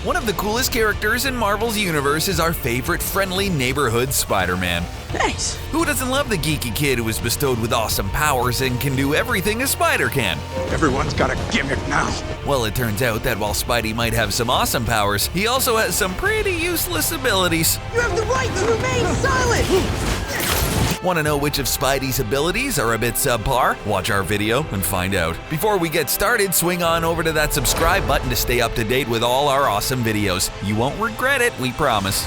One of the coolest characters in Marvel's universe is our favorite friendly neighborhood Spider-Man. Thanks. Who doesn't love the geeky kid who is bestowed with awesome powers and can do everything a spider can? Everyone's got a gimmick now. Well, it turns out that while Spidey might have some awesome powers, he also has some pretty useless abilities. You have the right to remain silent! Want to know which of Spidey's abilities are a bit subpar? Watch our video and find out. Before we get started, swing on over to that subscribe button to stay up to date with all our awesome videos. You won't regret it, we promise.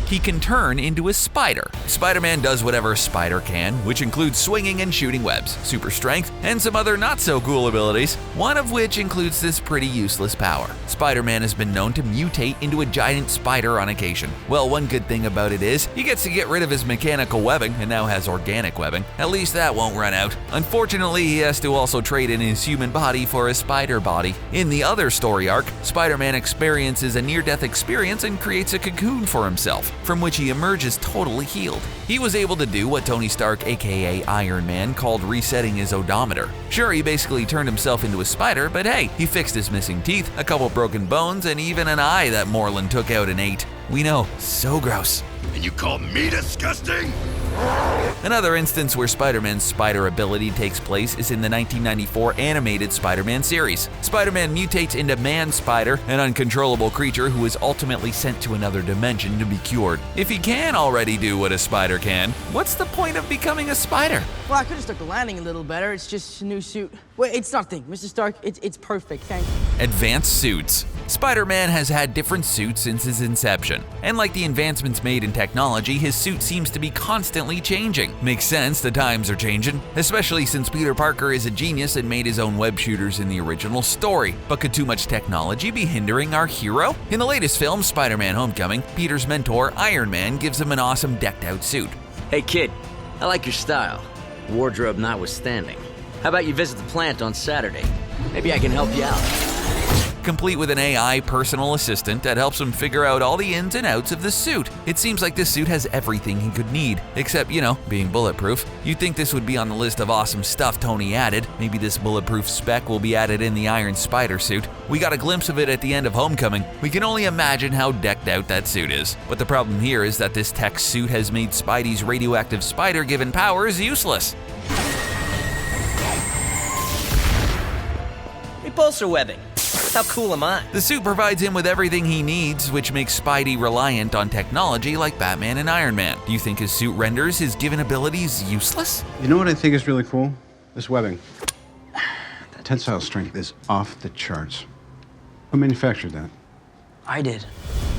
He can turn into a spider. Spider-Man does whatever a spider can, which includes swinging and shooting webs, super strength, and some other not-so-cool abilities, one of which includes this pretty useless power. Spider-Man has been known to mutate into a giant spider on occasion. Well, one good thing about it is, he gets to get rid of his mechanical webbing and now has organic webbing. At least that won't run out. Unfortunately, he has to also trade in his human body for a spider body. In the other story arc, Spider-Man experiences a near-death experience and creates a cocoon for himself, from which he emerges totally healed. He was able to do what Tony Stark, aka Iron Man, called resetting his odometer. Sure, he basically turned himself into a spider, but hey, he fixed his missing teeth, a couple broken bones, and even an eye that Moreland took out and ate. We know, so gross. And you call me disgusting? Another instance where Spider-Man's spider ability takes place is in the 1994 animated Spider-Man series. Spider-Man mutates into Man-Spider, an uncontrollable creature who is ultimately sent to another dimension to be cured. If he can already do what a spider can, what's the point of becoming a spider? Well, I could have stuck the landing a little better. It's just a new suit. Wait, it's nothing, Mr. Stark. It's perfect, thank you. Advanced suits. Spider-Man has had different suits since his inception, and like the advancements made in technology, his suit seems to be constantly changing. Makes sense, the times are changing, especially since Peter Parker is a genius and made his own web shooters in the original story. But could too much technology be hindering our hero? In the latest film, Spider-Man Homecoming, Peter's mentor, Iron Man, gives him an awesome decked-out suit. Hey kid, I like your style, wardrobe notwithstanding. How about you visit the plant on Saturday? Maybe I can help you out. Complete with an AI personal assistant that helps him figure out all the ins and outs of the suit. It seems like this suit has everything he could need, except, being bulletproof. You'd think this would be on the list of awesome stuff Tony added. Maybe this bulletproof spec will be added in the Iron Spider suit. We got a glimpse of it at the end of Homecoming. We can only imagine how decked out that suit is. But the problem here is that this tech suit has made Spidey's radioactive spider-given powers useless. Repulsor webbing. How cool am I? The suit provides him with everything he needs, which makes Spidey reliant on technology like Batman and Iron Man. Do you think his suit renders his given abilities useless? You know what I think is really cool? This webbing. The tensile strength is off the charts. Who manufactured that? I did.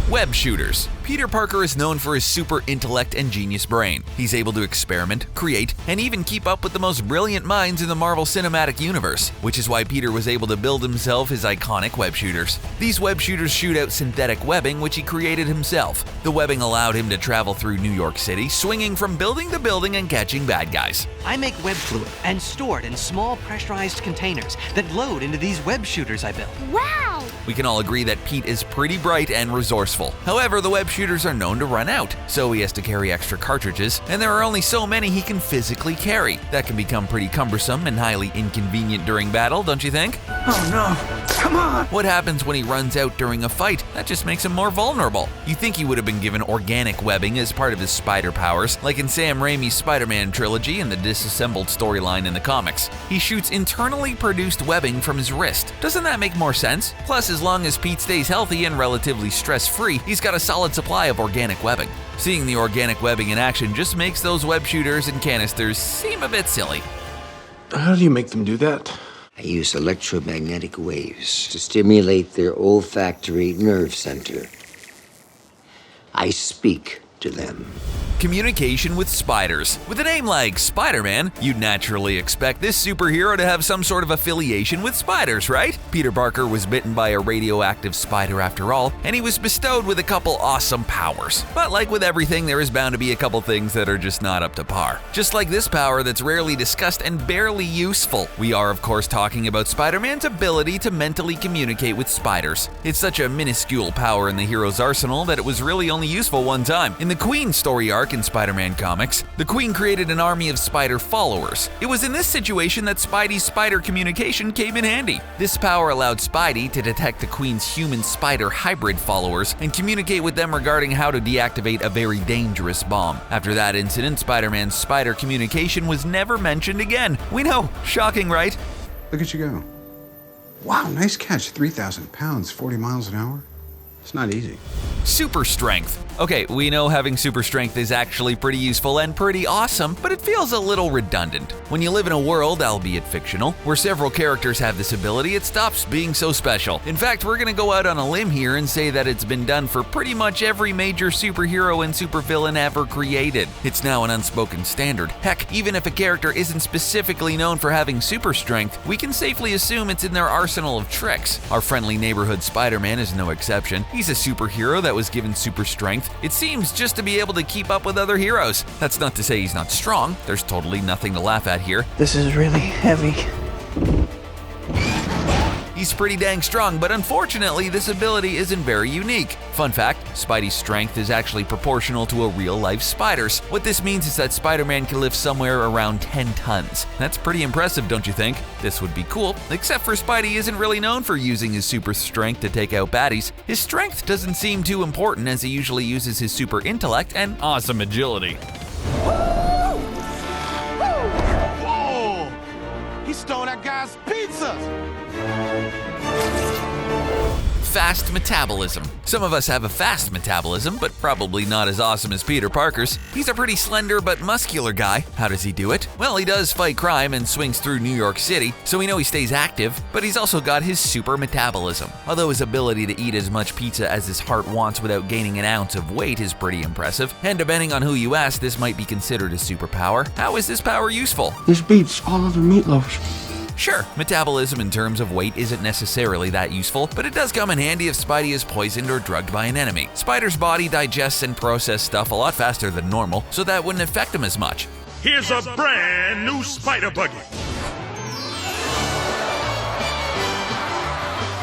Webshooters. Peter Parker is known for his super intellect and genius brain. He's able to experiment, create, and even keep up with the most brilliant minds in the Marvel Cinematic Universe, which is why Peter was able to build himself his iconic webshooters. These webshooters shoot out synthetic webbing, which he created himself. The webbing allowed him to travel through New York City, swinging from building to building and catching bad guys. I make web fluid and store it in small pressurized containers that load into these web shooters I built. Wow! We can all agree that Pete is pretty bright and resourceful. However, the web shooters are known to run out, so he has to carry extra cartridges, and there are only so many he can physically carry. That can become pretty cumbersome and highly inconvenient during battle, don't you think? Oh no! Come on! What happens when he runs out during a fight? That just makes him more vulnerable. You think he would have been given organic webbing as part of his spider powers, like in Sam Raimi's Spider-Man trilogy and the disassembled storyline in the comics. He shoots internally produced webbing from his wrist. Doesn't that make more sense? Plus, as long as Pete stays healthy and relatively stress-free, he's got a solid supply of organic webbing. Seeing the organic webbing in action just makes those web shooters and canisters seem a bit silly. How do you make them do that? I use electromagnetic waves to stimulate their olfactory nerve center. I speak to them. Communication with spiders. With a name like Spider-Man, you'd naturally expect this superhero to have some sort of affiliation with spiders, right? Peter Parker was bitten by a radioactive spider after all, and he was bestowed with a couple awesome powers. But like with everything, there is bound to be a couple things that are just not up to par. Just like this power that's rarely discussed and barely useful. We are, of course, talking about Spider-Man's ability to mentally communicate with spiders. It's such a minuscule power in the hero's arsenal that it was really only useful one time. In the Queen story arc, Stark in Spider-Man comics, the Queen created an army of spider followers. It was in this situation that Spidey's spider communication came in handy. This power allowed Spidey to detect the Queen's human-spider hybrid followers and communicate with them regarding how to deactivate a very dangerous bomb. After that incident, Spider-Man's spider communication was never mentioned again. We know, shocking, right? Look at you go. Wow, nice catch. 3,000 pounds, 40 miles an hour. It's not easy. Super strength. Okay, we know having super strength is actually pretty useful and pretty awesome, but it feels a little redundant. When you live in a world, albeit fictional, where several characters have this ability, it stops being so special. In fact, we're gonna go out on a limb here and say that it's been done for pretty much every major superhero and supervillain ever created. It's now an unspoken standard. Heck, even if a character isn't specifically known for having super strength, we can safely assume it's in their arsenal of tricks. Our friendly neighborhood Spider-Man is no exception. He's a superhero that was given super strength, it seems, just to be able to keep up with other heroes. That's not to say he's not strong. There's totally nothing to laugh at here. This is really heavy. He's pretty dang strong, but unfortunately, this ability isn't very unique. Fun fact, Spidey's strength is actually proportional to a real-life spider's. What this means is that Spider-Man can lift somewhere around 10 tons. That's pretty impressive, don't you think? This would be cool, except for Spidey isn't really known for using his super strength to take out baddies. His strength doesn't seem too important, as he usually uses his super intellect and awesome agility. Whoa! He stole that guy's pizza! Fast metabolism. Some of us have a fast metabolism, but probably not as awesome as Peter Parker's. He's a pretty slender but muscular guy. How does he do it? Well, he does fight crime and swings through New York City, so we know he stays active, but he's also got his super metabolism. Although his ability to eat as much pizza as his heart wants without gaining an ounce of weight is pretty impressive, and depending on who you ask, this might be considered a superpower. How is this power useful? This beats all other meatloafs. Sure, metabolism in terms of weight isn't necessarily that useful, but it does come in handy if Spidey is poisoned or drugged by an enemy. Spider's body digests and processes stuff a lot faster than normal, so that wouldn't affect him as much. Here's a brand new spider buggy.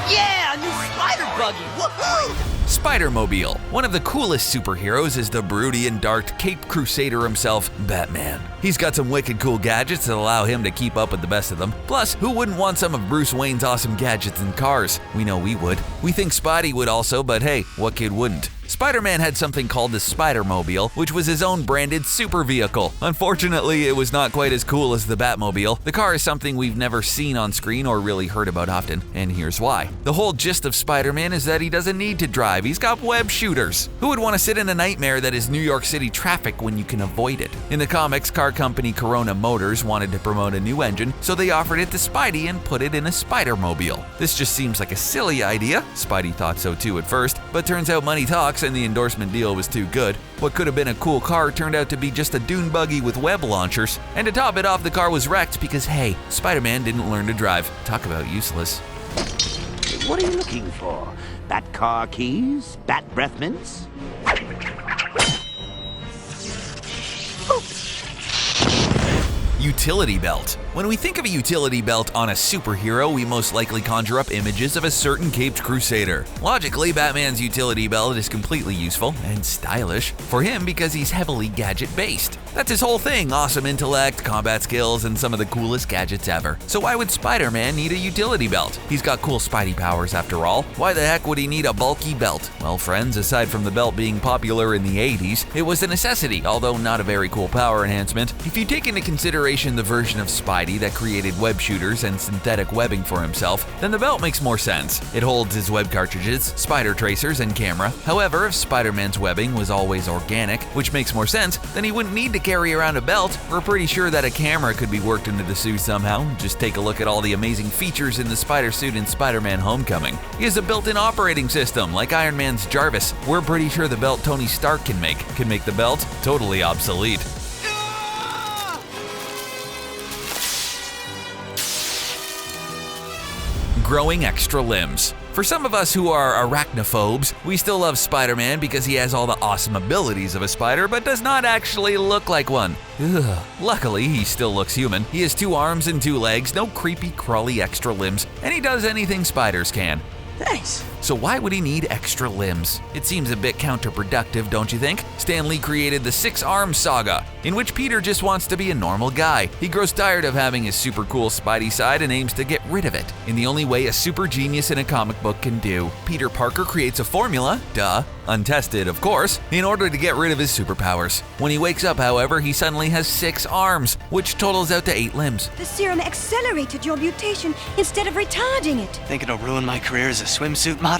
Yeah, a new spider buggy. Woohoo! Spidermobile. One of the coolest superheroes is the broody and dark Cape Crusader himself, Batman. He's got some wicked cool gadgets that allow him to keep up with the best of them. Plus, who wouldn't want some of Bruce Wayne's awesome gadgets and cars? We know we would. We think Spidey would also, but hey, what kid wouldn't? Spider-Man had something called the Spidermobile, which was his own branded super vehicle. Unfortunately, it was not quite as cool as the Batmobile. The car is something we've never seen on screen or really heard about often, and here's why. The whole gist of Spider-Man is that he doesn't need to drive, he's got web shooters. Who would want to sit in a nightmare that is New York City traffic when you can avoid it? In the comics, car company Corona Motors wanted to promote a new engine, so they offered it to Spidey and put it in a Spidermobile. This just seems like a silly idea. Spidey thought so too at first, but turns out money talks and the endorsement deal was too good. What could have been a cool car turned out to be just a dune buggy with web launchers. And to top it off, the car was wrecked because, hey, Spider-Man didn't learn to drive. Talk about useless. What are you looking for? Bat car keys? Bat breath mints? Utility belt. When we think of a utility belt on a superhero, we most likely conjure up images of a certain caped crusader. Logically, Batman's utility belt is completely useful and stylish for him because he's heavily gadget-based. That's his whole thing, awesome intellect, combat skills, and some of the coolest gadgets ever. So why would Spider-Man need a utility belt? He's got cool Spidey powers after all. Why the heck would he need a bulky belt? Well, friends, aside from the belt being popular in the 80s, it was a necessity, although not a very cool power enhancement. If you take into consideration the version of Spidey that created web shooters and synthetic webbing for himself, then the belt makes more sense. It holds his web cartridges, spider tracers, and camera. However, if Spider-Man's webbing was always organic, which makes more sense, then he wouldn't need to carry around a belt. We're pretty sure that a camera could be worked into the suit somehow. Just take a look at all the amazing features in the spider suit in Spider-Man Homecoming. He has a built-in operating system, like Iron Man's Jarvis. We're pretty sure the belt Tony Stark can make the belt totally obsolete. Growing extra limbs. For some of us who are arachnophobes, we still love Spider-Man because he has all the awesome abilities of a spider, but does not actually look like one. Ugh. Luckily, he still looks human. He has 2 arms and 2 legs, no creepy, crawly extra limbs, and he does anything spiders can. Thanks. so why would he need extra limbs? It seems a bit counterproductive, don't you think? Stan Lee created the 6-Arm Saga, in which Peter just wants to be a normal guy. He grows tired of having his super cool Spidey side and aims to get rid of it, in the only way a super genius in a comic book can do. Peter Parker creates a formula, untested of course, in order to get rid of his superpowers. When he wakes up, however, he suddenly has 6 arms, which totals out to 8 limbs. The serum accelerated your mutation instead of retarding it. Think it'll ruin my career as a swimsuit model?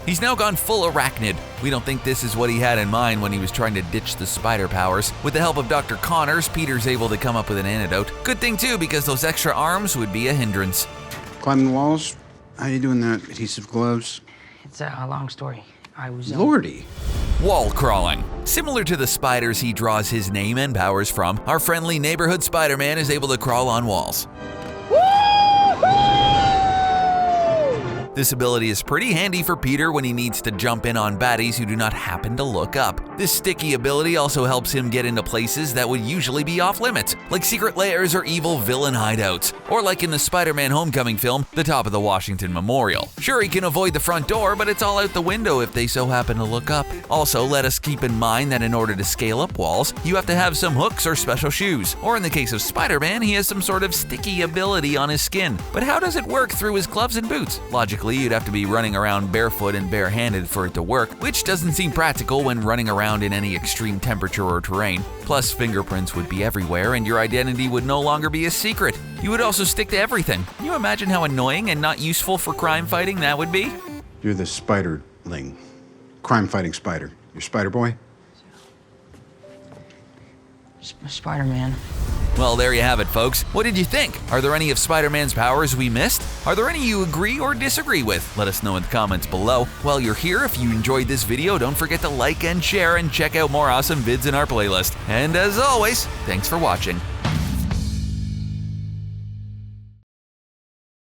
He's now gone full arachnid. We don't think this is what he had in mind when he was trying to ditch the spider powers. With the help of Dr. Connors, Peter's able to come up with an antidote. Good thing too, because those extra arms would be a hindrance. Climbing walls? How you doing that? Adhesive gloves? It's a long story. I was... Lordy. Wall crawling. Similar to the spiders he draws his name and powers from, our friendly neighborhood Spider-Man is able to crawl on walls. This ability is pretty handy for Peter when he needs to jump in on baddies who do not happen to look up. This sticky ability also helps him get into places that would usually be off limits, like secret lairs or evil villain hideouts, or like in the Spider-Man Homecoming film, the top of the Washington Memorial. Sure, he can avoid the front door, but it's all out the window if they so happen to look up. Also, let us keep in mind that in order to scale up walls, you have to have some hooks or special shoes. Or in the case of Spider-Man, he has some sort of sticky ability on his skin. But how does it work through his gloves and boots? Logically, you'd have to be running around barefoot and barehanded for it to work, which doesn't seem practical when running around in any extreme temperature or terrain. Plus, fingerprints would be everywhere and your identity would no longer be a secret. You would also stick to everything. Can you imagine how annoying and not useful for crime fighting that would be? You're the Spiderling. Crime-fighting spider. You're Spider-Boy? Spider-Man. Well, there you have it, folks. What did you think? Are there any of Spider-Man's powers we missed? Are there any you agree or disagree with? Let us know in the comments below. While you're here, if you enjoyed this video, don't forget to like and share and check out more awesome vids in our playlist. And as always, thanks for watching.